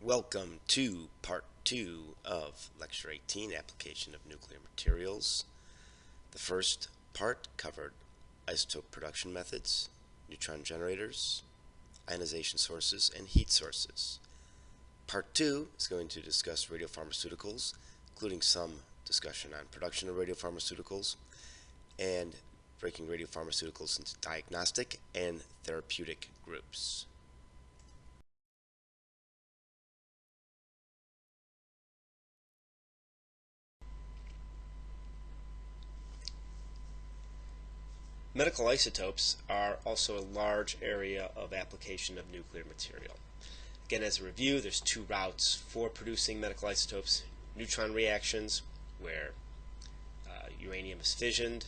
Welcome to part 2 of lecture 18, application of nuclear materials. The first part covered isotope production methods, neutron generators, ionization sources, and heat sources. Part 2 is going to discuss radiopharmaceuticals, including some discussion on production of radiopharmaceuticals and breaking radiopharmaceuticals into diagnostic and therapeutic groups. Medical isotopes are also a large area of application of nuclear material. Again, as a review, there's two routes for producing medical isotopes: neutron reactions, where uranium is fissioned.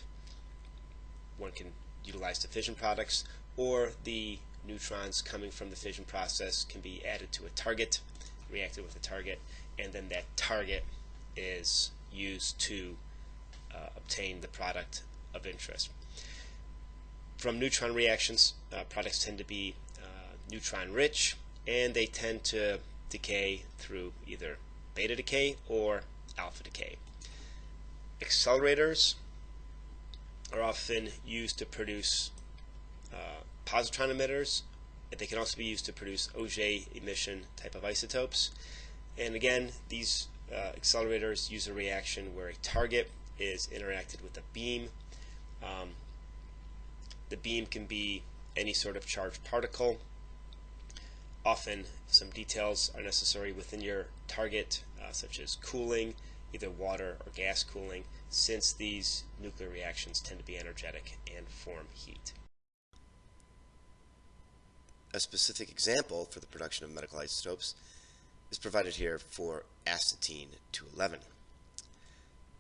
One can utilize the fission products, or the neutrons coming from the fission process can be added to a target, reacted with a target, and then that target is used to obtain the product of interest. From neutron reactions, products tend to be neutron rich, and they tend to decay through either beta decay or alpha decay. Accelerators are often used to produce positron emitters, and they can also be used to produce Auger emission type of isotopes. And again, these accelerators use a reaction where a target is interacted with a beam. The beam can be any sort of charged particle. Often some details are necessary within your target, such as cooling, either water or gas cooling, since these nuclear reactions tend to be energetic and form heat. A specific example for the production of medical isotopes is provided here for Astatine 211.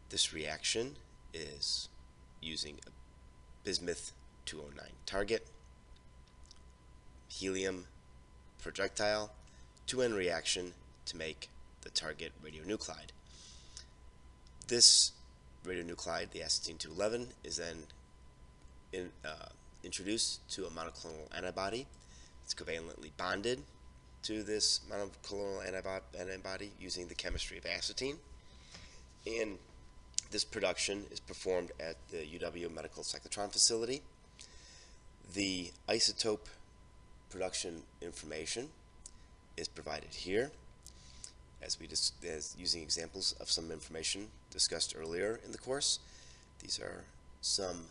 This reaction is using a bismuth 209 target, helium projectile, 2N reaction to make the target radionuclide. This radionuclide, the Astatine 211, is then introduced to a monoclonal antibody. It's covalently bonded to this monoclonal antibody using the chemistry of astatine, and this production is performed at the UW Medical Cyclotron facility. The isotope production information is provided here, as using examples of some information discussed earlier in the course. These are some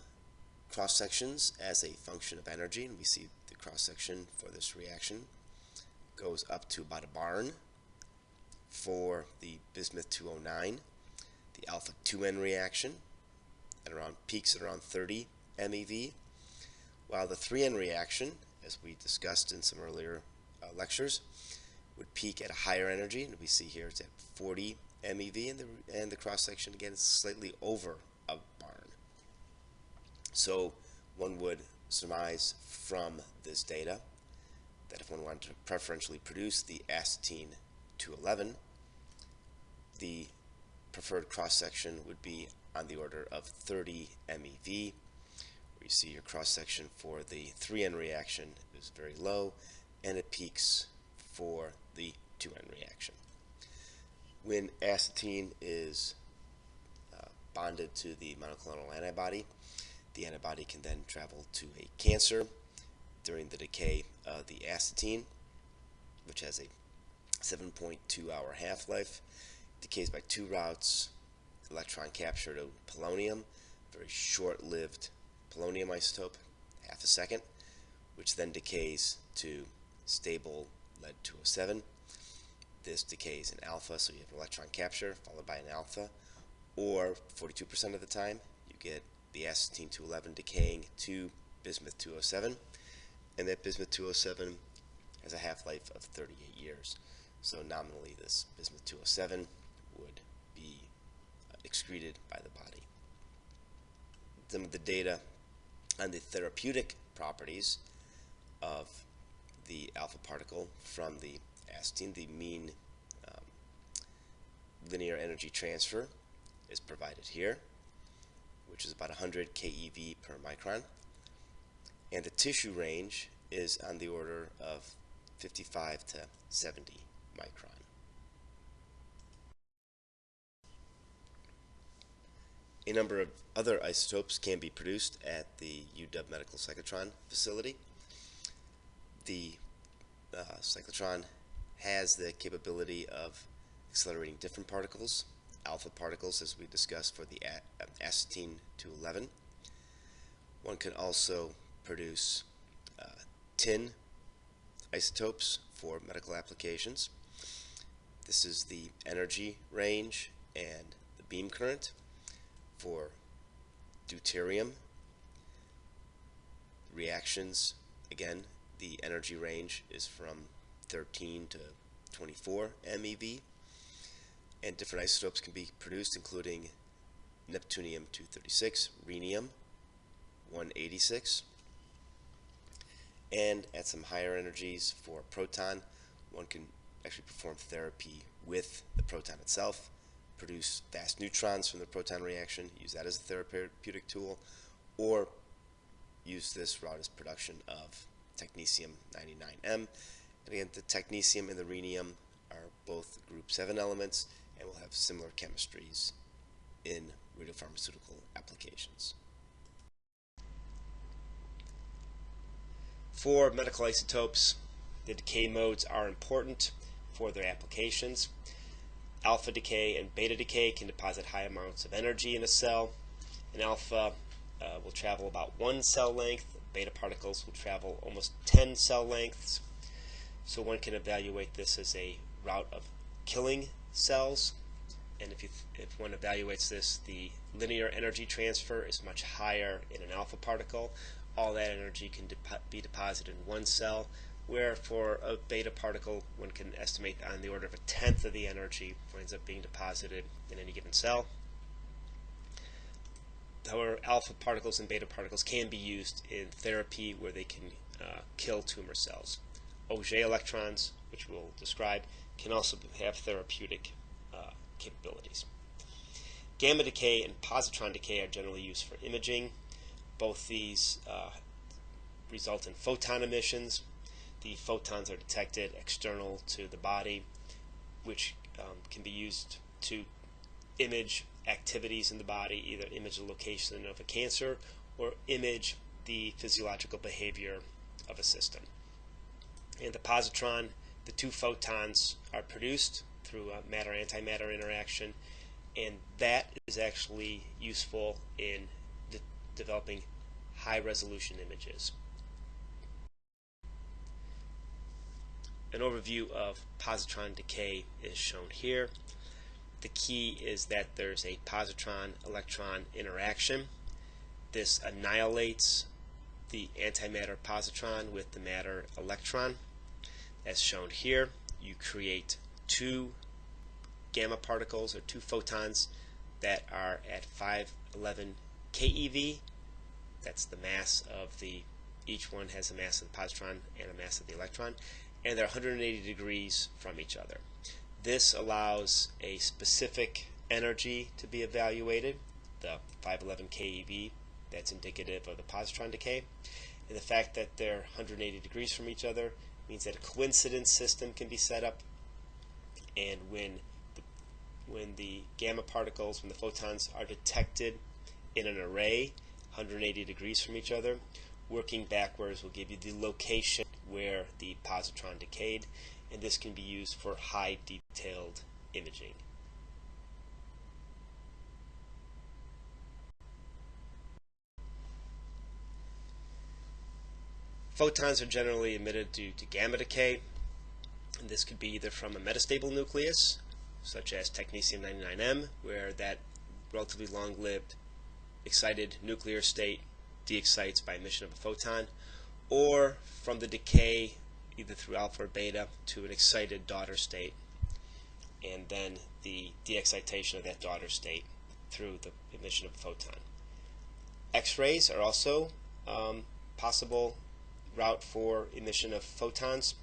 cross sections as a function of energy, and we see the cross section for this reaction goes up to about a barn for the bismuth 209. The alpha 2N reaction peaks at around 30 MeV, while the 3N reaction, as we discussed in some earlier lectures, would peak at a higher energy, and we see here it's at 40 MeV, and the cross section again is slightly over a barn. So one would surmise from this data that if one wanted to preferentially produce the Astatine 211, the preferred cross section would be on the order of 30 MeV. You see your cross section for the 3N reaction is very low, and it peaks for the 2N reaction. When astatine is bonded to the monoclonal antibody, the antibody can then travel to a cancer during the decay of the astatine, which has a 7.2-hour half-life. Decays by two routes: electron capture to polonium, very short-lived polonium isotope, half a second, which then decays to stable lead-207. This decays in alpha, so you have an electron capture followed by an alpha, or 42% of the time you get the Astatine 211 decaying to bismuth 207, and that bismuth 207 has a half-life of 38 years. So nominally this bismuth 207 would be excreted by the body. Some of the data on the therapeutic properties of the alpha particle from the astatine, the mean linear energy transfer is provided here, which is about 100 keV per micron, and the tissue range is on the order of 55 to 70 micron. A number of other isotopes can be produced at the UW Medical Cyclotron facility. The cyclotron has the capability of accelerating different particles, alpha particles as we discussed for the Astatine 211. One can also produce tin isotopes for medical applications. This is the energy range and the beam current. For deuterium reactions, again, the energy range is from 13 to 24 MeV, and different isotopes can be produced, including neptunium-236, rhenium-186, and at some higher energies for proton, one can actually perform therapy with the proton itself, produce fast neutrons from the proton reaction, use that as a therapeutic tool, or use this route as production of Technesium 99M. And again, the Technesium and the rhenium are both group 7 elements and will have similar chemistries in radiopharmaceutical applications. For medical isotopes, the decay modes are important for their applications. Alpha decay and beta decay can deposit high amounts of energy in a cell. An alpha will travel about 1 cell length. Beta particles will travel almost 10 cell lengths. So one can evaluate this as a route of killing cells. And if one evaluates this, the linear energy transfer is much higher in an alpha particle. All that energy can be deposited in one cell, where for a beta particle one can estimate on the order of 1/10 of the energy ends up being deposited in any given cell. However, alpha particles and beta particles can be used in therapy where they can kill tumor cells. Auger electrons, which we'll describe, can also have therapeutic capabilities. Gamma decay and positron decay are generally used for imaging. Both these result in photon emissions. The photons are detected external to the body, which can be used to image activities in the body, either image the location of a cancer or image the physiological behavior of a system. In the positron, the two photons are produced through a matter-antimatter interaction, and that is actually useful in developing high-resolution images. An overview of positron decay is shown here. The key is that there's a positron-electron interaction. This annihilates the antimatter positron with the matter electron. As shown here, you create two gamma particles, or two photons, that are at 511 keV. That's the mass of each one has a mass of the positron and a mass of the electron, and they're 180 degrees from each other. This allows a specific energy to be evaluated, the 511 keV, that's indicative of the positron decay. And the fact that they're 180 degrees from each other means that a coincidence system can be set up, and when the gamma particles, when the photons are detected in an array 180 degrees from each other, working backwards will give you the location where the positron decayed, and this can be used for high detailed imaging. Photons are generally emitted due to gamma decay, and this could be either from a metastable nucleus, such as Technetium 99M, where that relatively long-lived excited nuclear state de-excites by emission of a photon, or from the decay either through alpha or beta to an excited daughter state, and then the de-excitation of that daughter state through the emission of a photon. X-rays are also possible route for emission of photons,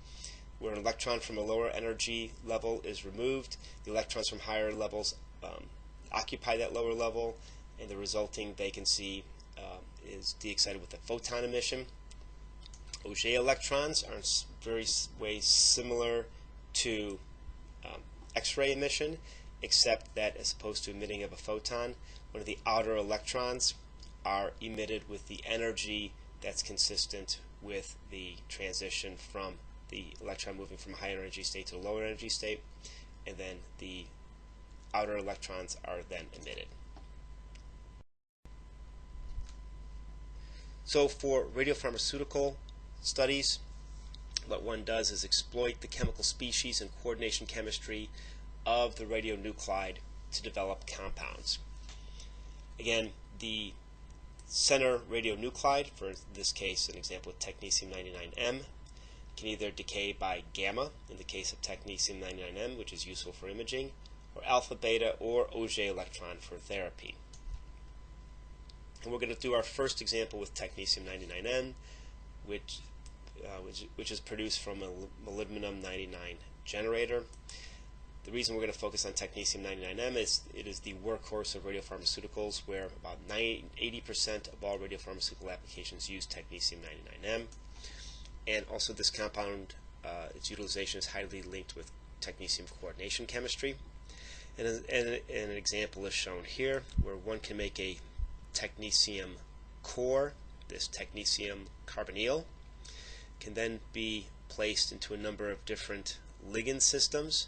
where an electron from a lower energy level is removed. The electrons from higher levels occupy that lower level, and the resulting vacancy is de-excited with a photon emission. Auger electrons are in very ways similar to X-ray emission, except that as opposed to emitting of a photon, one of the outer electrons are emitted with the energy that's consistent with the transition from the electron moving from a high energy state to a lower energy state, and then the outer electrons are then emitted. So for radiopharmaceutical studies, what one does is exploit the chemical species and coordination chemistry of the radionuclide to develop compounds. Again, the center radionuclide, for this case an example with Technetium-99m, can either decay by gamma, in the case of Technetium-99m, which is useful for imaging, or alpha, beta, or Auger electron for therapy. And we're going to do our first example with Technetium-99m, which is produced from a molybdenum-99 generator. The reason we're going to focus on Technetium-99m is it is the workhorse of radiopharmaceuticals, where about 80% of all radiopharmaceutical applications use Technetium-99m. And also this compound, its utilization is highly linked with technetium coordination chemistry. And an example is shown here, where one can make a technetium core. This technetium carbonyl can then be placed into a number of different ligand systems.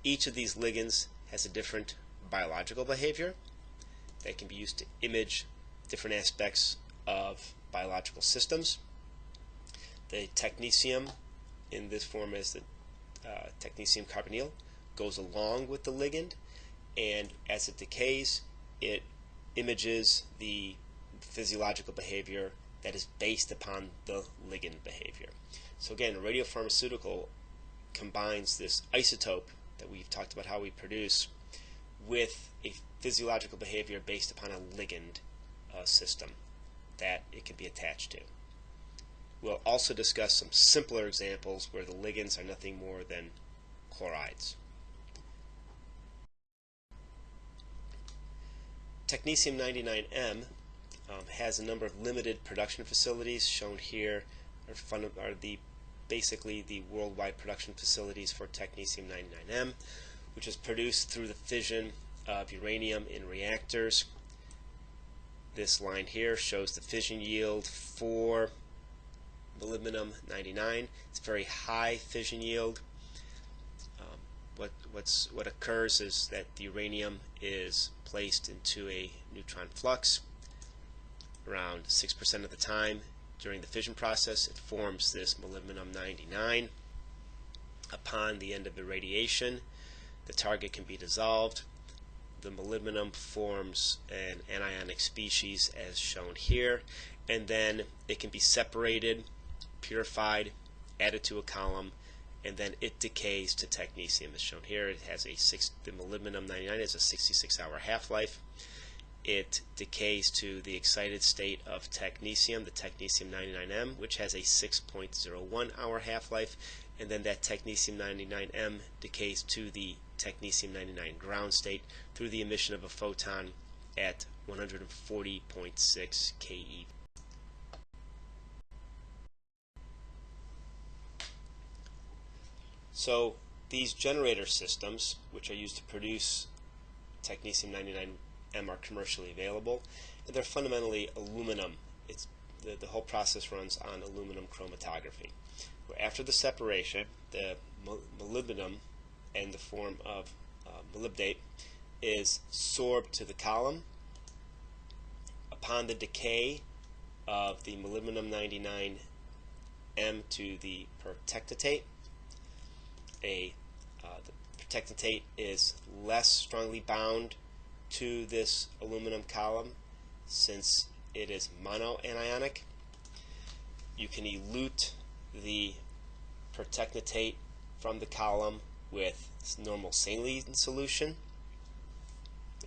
Each of these ligands has a different biological behavior that can be used to image different aspects of biological systems. The technetium in this form as the technetium carbonyl goes along with the ligand, and as it decays, it images the physiological behavior that is based upon the ligand behavior. So again, a radiopharmaceutical combines this isotope that we've talked about how we produce with a physiological behavior based upon a ligand system that it can be attached to. We'll also discuss some simpler examples where the ligands are nothing more than chlorides. Technetium-99m has a number of limited production facilities. Shown here are basically the worldwide production facilities for Technetium-99m, which is produced through the fission of uranium in reactors. This line here shows the fission yield for molybdenum-99. It's a very high fission yield. What occurs is that the uranium is placed into a neutron flux around 6% of the time. During the fission process, it forms this molybdenum-99. Upon the end of irradiation, the target can be dissolved. The molybdenum forms an anionic species as shown here, and then it can be separated, purified, added to a column, and then it decays to technetium as shown here. It has the molybdenum-99 has a 66-hour half-life. It decays to the excited state of technetium, the Technetium-99m, which has a 6.01-hour half-life, and then that Technetium-99m decays to the Technetium-99 ground state through the emission of a photon at 140.6 keV. So these generator systems, which are used to produce Technetium-99m, are commercially available, and they're fundamentally aluminum. The whole process runs on aluminum chromatography, where after the separation, the molybdenum in the form of molybdate is sorbed to the column. Upon the decay of the molybdenum-99m to the protectatate, the protectatate is less strongly bound to this aluminum column since it is monoanionic. You can elute the protectatate from the column with normal saline solution,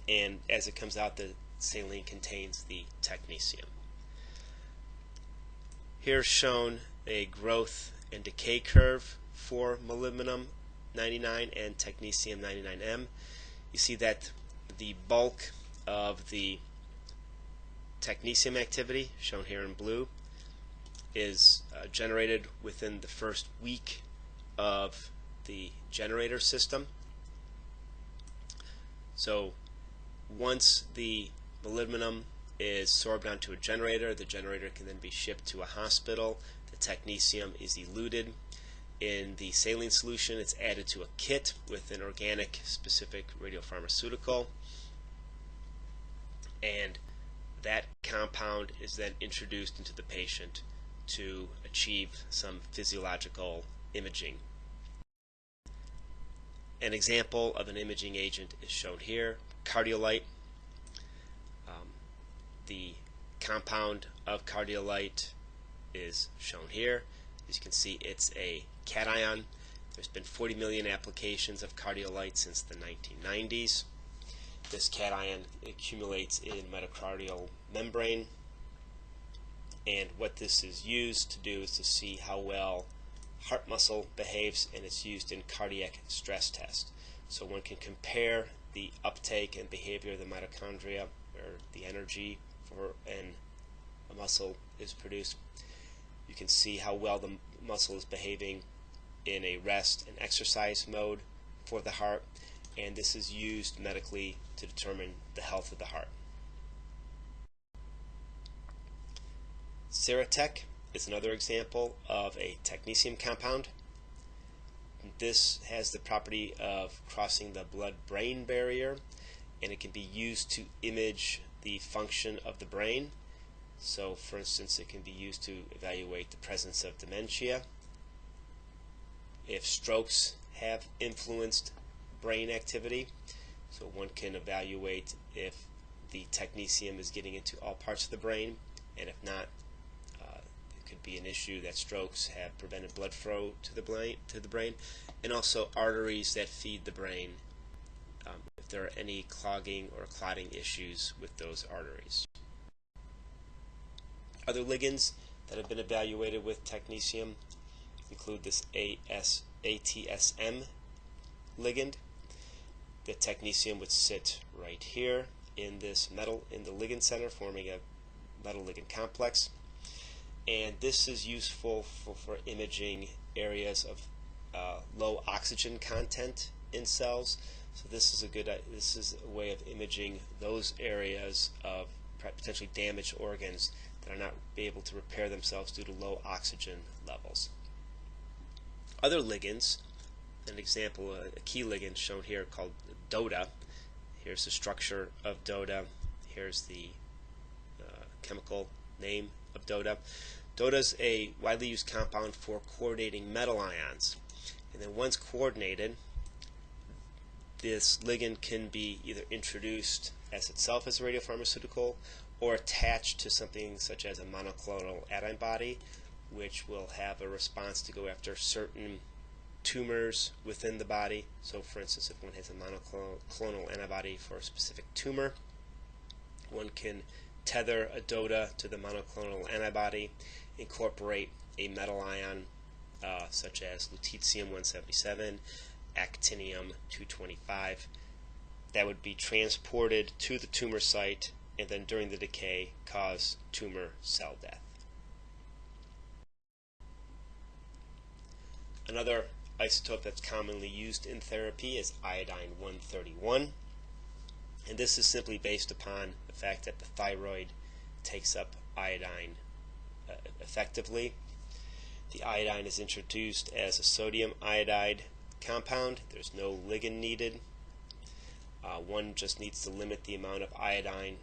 and as it comes out, the saline contains the technetium. Here is shown a growth and decay curve for molybdenum-99 and Technetium-99m. You see that the bulk of the technetium activity, shown here in blue, is generated within the first week of the generator system. So once the molybdenum is sorbed onto a generator, the generator can then be shipped to a hospital. The technetium is eluted. In the saline solution, it's added to a kit with an organic specific radiopharmaceutical, and that compound is then introduced into the patient to achieve some physiological imaging. An example of an imaging agent is shown here, Cardiolite. The compound of Cardiolite is shown here. As you can see, it's a cation. There's been 40 million applications of Cardiolite since the 1990s. This cation accumulates in metacardial membrane, and what this is used to do is to see how well heart muscle behaves, and it's used in cardiac stress test. So one can compare the uptake and behavior of the mitochondria, or the energy for a muscle is produced. You can see how well the muscle is behaving in a rest and exercise mode for the heart, and this is used medically to determine the health of the heart. Ceratec is another example of a technetium compound. This has the property of crossing the blood-brain barrier, and it can be used to image the function of the brain. So, for instance, it can be used to evaluate the presence of dementia. If strokes have influenced brain activity, so one can evaluate if the technetium is getting into all parts of the brain, and if not, it could be an issue that strokes have prevented blood flow to the brain, and also arteries that feed the brain, if there are any clogging or clotting issues with those arteries. Other ligands that have been evaluated with technetium include this ATSM ligand. The technetium would sit right here in this metal in the ligand center, forming a metal ligand complex, and this is useful for imaging areas of low oxygen content in cells. So this is a way of imaging those areas of potentially damaged organs that are not able to repair themselves due to low oxygen levels. Other ligands, an example, a key ligand shown here called DOTA. Here's the structure of DOTA. Here's the chemical name of DOTA. DOTA is a widely used compound for coordinating metal ions. And then once coordinated, this ligand can be either introduced as itself as a radiopharmaceutical or attached to something such as a monoclonal antibody, which will have a response to go after certain tumors within the body. So for instance, if one has a monoclonal antibody for a specific tumor, one can tether a DOTA to the monoclonal antibody, incorporate a metal ion such as lutetium-177, actinium-225, that would be transported to the tumor site and then during the decay cause tumor cell death. Another isotope that's commonly used in therapy is iodine-131, and this is simply based upon the fact that the thyroid takes up iodine effectively. The iodine is introduced as a sodium iodide compound. There's no ligand needed. One just needs to limit the amount of iodine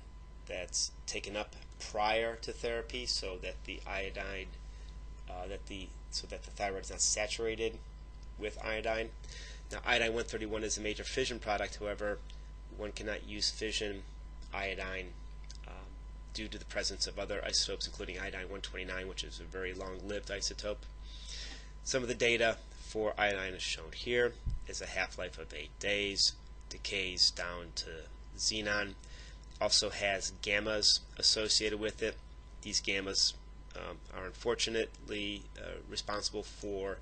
that's taken up prior to therapy, so that the iodine, so that the thyroid is not saturated with iodine. Now, iodine-131 is a major fission product. However, one cannot use fission iodine due to the presence of other isotopes, including iodine-129, which is a very long-lived isotope. Some of the data for iodine is shown here. Is a half-life of 8 days, decays down to xenon, also has gammas associated with it. These gammas are unfortunately responsible for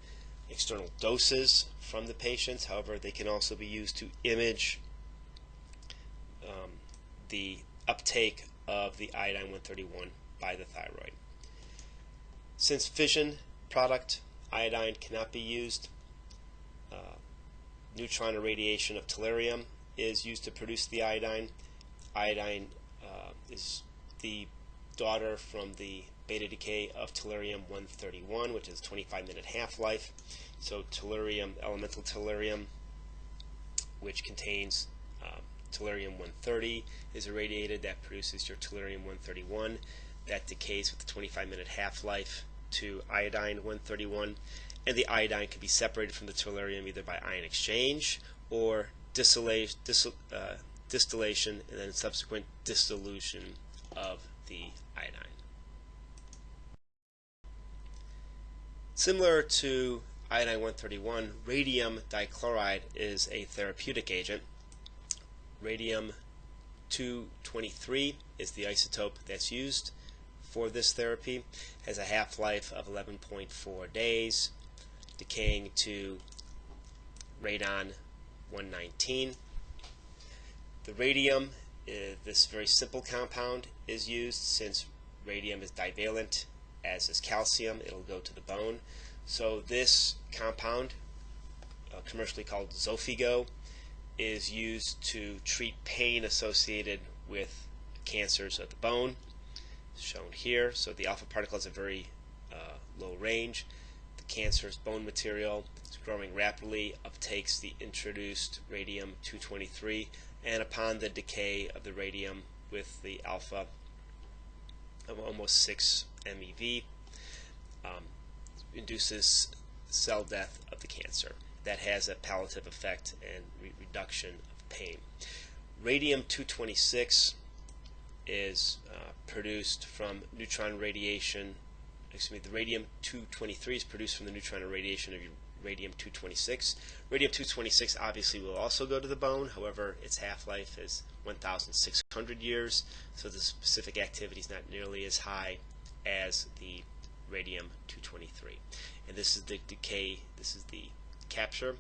external doses from the patients. However, they can also be used to image the uptake of the iodine-131 by the thyroid. Since fission product iodine cannot be used, neutron irradiation of tellurium is used to produce the iodine. Iodine is the daughter from the beta decay of tellurium-131, which is 25-minute half-life. So tellurium, elemental tellurium, which contains tellurium-130, is irradiated. That produces your tellurium-131. That decays with a 25-minute half-life to iodine-131. And the iodine can be separated from the tellurium either by ion exchange or distillation and then subsequent dissolution of the iodine. Similar to iodine-131, radium dichloride is a therapeutic agent. Radium-223 is the isotope that's used for this therapy. Has a half-life of 11.4 days, decaying to radon-119. The radium, this very simple compound, is used since radium is divalent, as is calcium. It'll go to the bone. So this compound, commercially called Xofigo, is used to treat pain associated with cancers of the bone, shown here. So the alpha particle has a very low range. The cancerous bone material is growing rapidly, uptakes the introduced radium-223, and upon the decay of the radium with the alpha of almost 6 MeV, induces cell death of the cancer. That has a palliative effect and reduction of pain. Radium-226 is produced from neutron radiation. The radium-223 is produced from the neutron radiation of radium-226. Radium-226 obviously will also go to the bone. However, its half-life is 1,600 years, so the specific activity is not nearly as high as the radium-223. And this is the decay. This is the capture,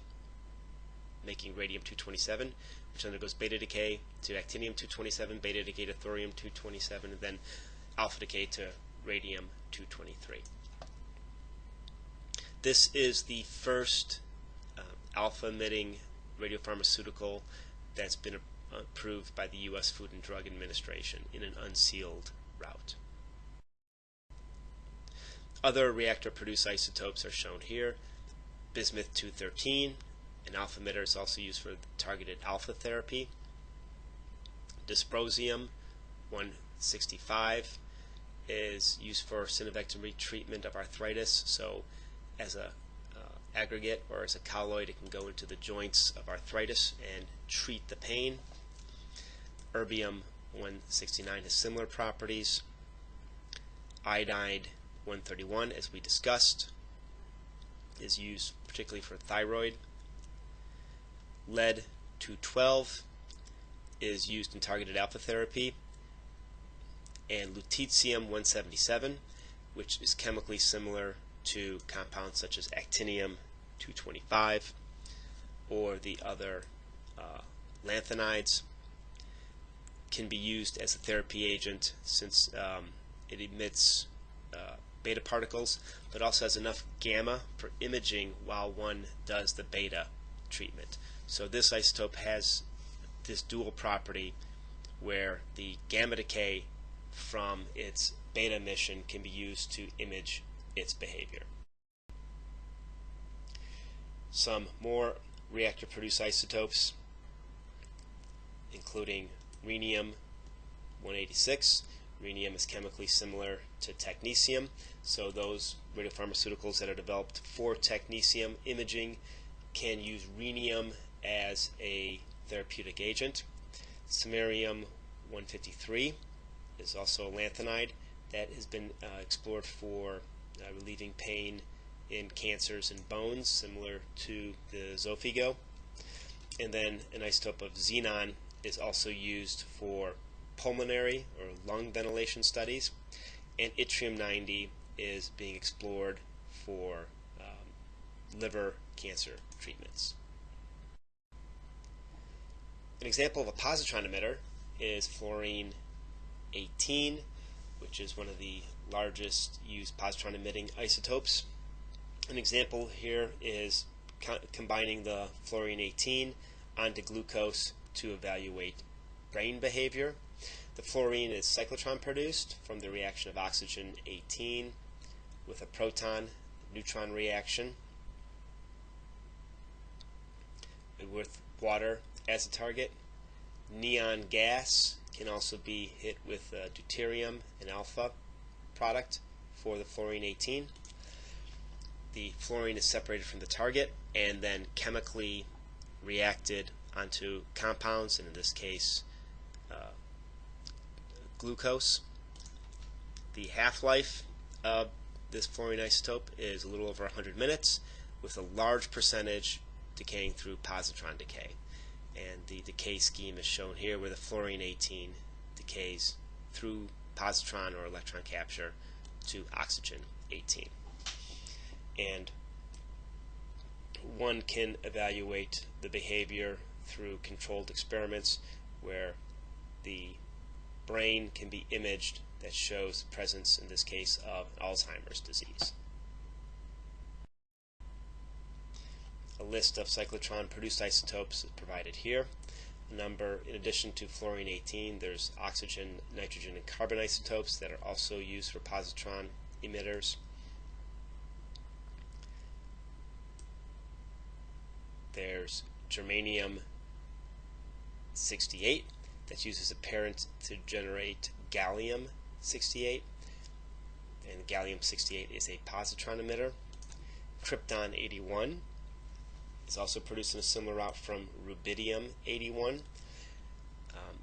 making radium-227, which undergoes beta decay to actinium-227, beta decay to thorium-227, and then alpha decay to radium-223. This is the first alpha-emitting radiopharmaceutical that's been approved by the U.S. Food and Drug Administration in an unsealed route. Other reactor-produced isotopes are shown here. Bismuth-213, an alpha emitter, is also used for targeted alpha therapy. Dysprosium-165 is used for synovectomy treatment of arthritis. So as a aggregate or as a colloid, it can go into the joints of arthritis and treat the pain. Erbium-169 has similar properties. Iodide-131, as we discussed, is used particularly for thyroid. Lead-212 is used in targeted alpha therapy. And lutetium-177, which is chemically similar to compounds such as actinium-225 or the other lanthanides, can be used as a therapy agent since it emits beta particles, but also has enough gamma for imaging while one does the beta treatment. So this isotope has this dual property where the gamma decay from its beta emission can be used to image its behavior. Some more reactor-produced isotopes, including rhenium-186. Rhenium is chemically similar to technetium, so those radiopharmaceuticals that are developed for technetium imaging can use rhenium as a therapeutic agent. Samarium-153 is also a lanthanide that has been explored for relieving pain in cancers and bones, similar to the Xofigo. And then an isotope of xenon is also used for pulmonary or lung ventilation studies, and yttrium-90 is being explored for liver cancer treatments. An example of a positron emitter is Fluorine-18, which is one of the largest used positron emitting isotopes. An example here is combining the Fluorine-18 onto glucose to evaluate brain behavior. The fluorine is cyclotron produced from the reaction of oxygen 18 with a proton neutron reaction with water as a target. Neon gas can also be hit with deuterium, an alpha product for the fluorine 18. The fluorine is separated from the target and then chemically reacted onto compounds, and in this case glucose. The half-life of this fluorine isotope is a little over 100 minutes, with a large percentage decaying through positron decay. And the decay scheme is shown here, where the fluorine 18 decays through positron or electron capture to oxygen 18. And one can evaluate the behavior through controlled experiments where the brain can be imaged that shows the presence, in this case, of Alzheimer's disease. A list of cyclotron-produced isotopes is provided here. A number, in addition to fluorine 18, there's oxygen, nitrogen, and carbon isotopes that are also used for positron emitters. There's germanium 68 that's used as a parent to generate gallium 68, and gallium 68 is a positron emitter. Krypton 81 is also produced in a similar route from rubidium 81.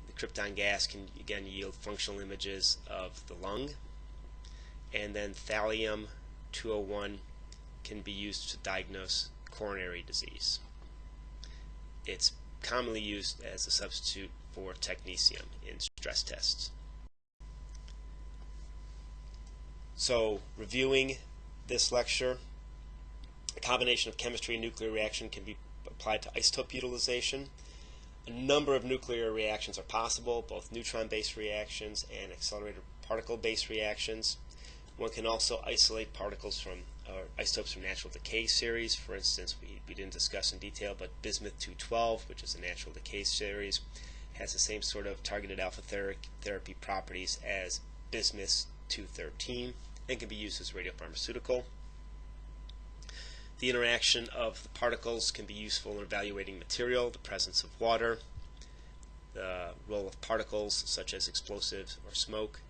The krypton gas can again yield functional images of the lung, and then thallium 201 can be used to diagnose coronary disease. It's commonly used as a substitute for technetium in stress tests. So, reviewing this lecture, a combination of chemistry and nuclear reaction can be applied to isotope utilization. A number of nuclear reactions are possible, both neutron-based reactions and accelerator particle-based reactions. One can also isolate particles from isotopes from natural decay series. For instance, we didn't discuss in detail, but bismuth-212, which is a natural decay series, has the same sort of targeted alpha therapy properties as bismuth-213 and can be used as radiopharmaceutical. The interaction of the particles can be useful in evaluating material, the presence of water, the role of particles such as explosives or smoke,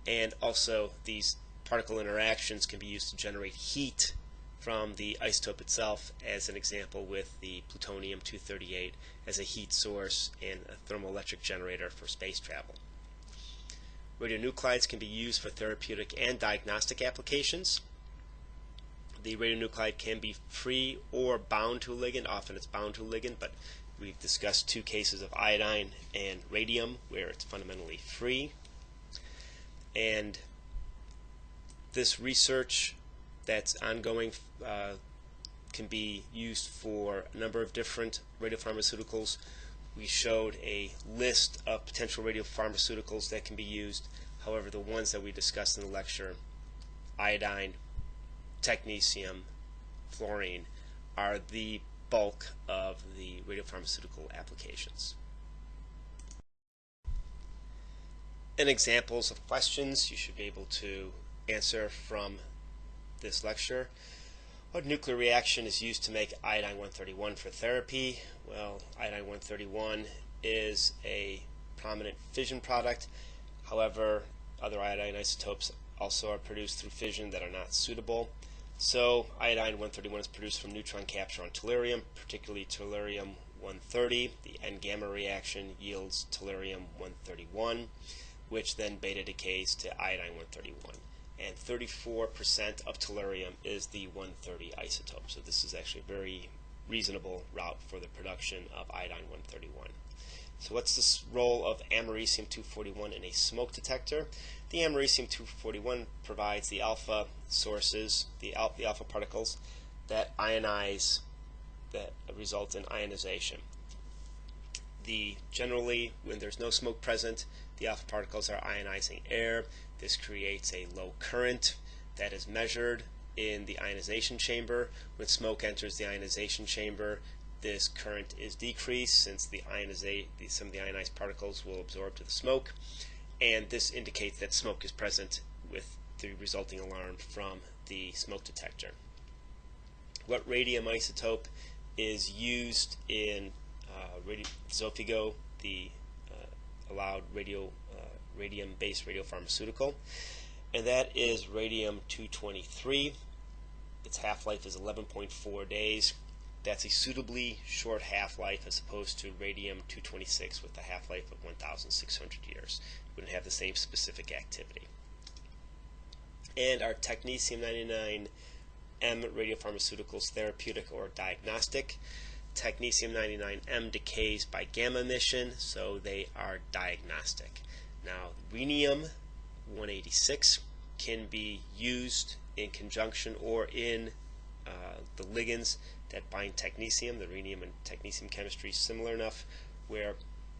and also these particle interactions can be used to generate heat from the isotope itself, as an example with the plutonium-238 as a heat source and a thermoelectric generator for space travel. Radionuclides can be used for therapeutic and diagnostic applications. The radionuclide can be free or bound to a ligand. Often it's bound to a ligand, but we've discussed two cases of iodine and radium where it's fundamentally free. And this research that's ongoing can be used for a number of different radiopharmaceuticals. We showed a list of potential radiopharmaceuticals that can be used. However, the ones that we discussed in the lecture, iodine, technetium, fluorine, are the bulk of the radiopharmaceutical applications. And examples of questions you should be able to answer from this lecture. What nuclear reaction is used to make iodine-131 for therapy? Well, iodine-131 is a prominent fission product. However, other iodine isotopes also are produced through fission that are not suitable. So iodine-131 is produced from neutron capture on tellurium, particularly tellurium-130. The N-gamma reaction yields tellurium-131, which then beta decays to iodine-131. And 34% of tellurium is the 130 isotope. So this is actually a very reasonable route for the production of iodine-131. So what's the role of americium-241 in a smoke detector? The americium-241 provides the alpha sources, the alpha particles that ionize, that result in ionization. Generally, when there's no smoke present, the alpha particles are ionizing air. This creates a low current that is measured in the ionization chamber. When smoke enters the ionization chamber, this current is decreased since some of the ionized particles will absorb to the smoke, and this indicates that smoke is present with the resulting alarm from the smoke detector. What radium isotope is used in Xofigo, the allowed radium-based radiopharmaceutical, and that is radium-223. Its half-life is 11.4 days. That's a suitably short half-life as opposed to radium-226 with a half-life of 1,600 years. It wouldn't have the same specific activity. And our Technetium-99M radiopharmaceuticals, therapeutic or diagnostic. Technetium-99M decays by gamma emission, so they are diagnostic. Now, rhenium-186 can be used in conjunction or in the ligands that bind technetium. The rhenium and technetium chemistry is similar enough where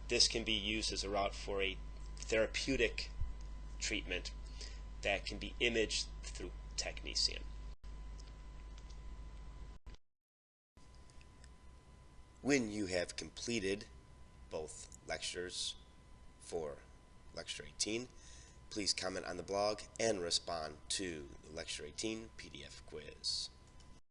this can be used as a route for a therapeutic treatment that can be imaged through technetium. When you have completed both lectures for Lecture 18, please comment on the blog and respond to the Lecture 18 PDF quiz.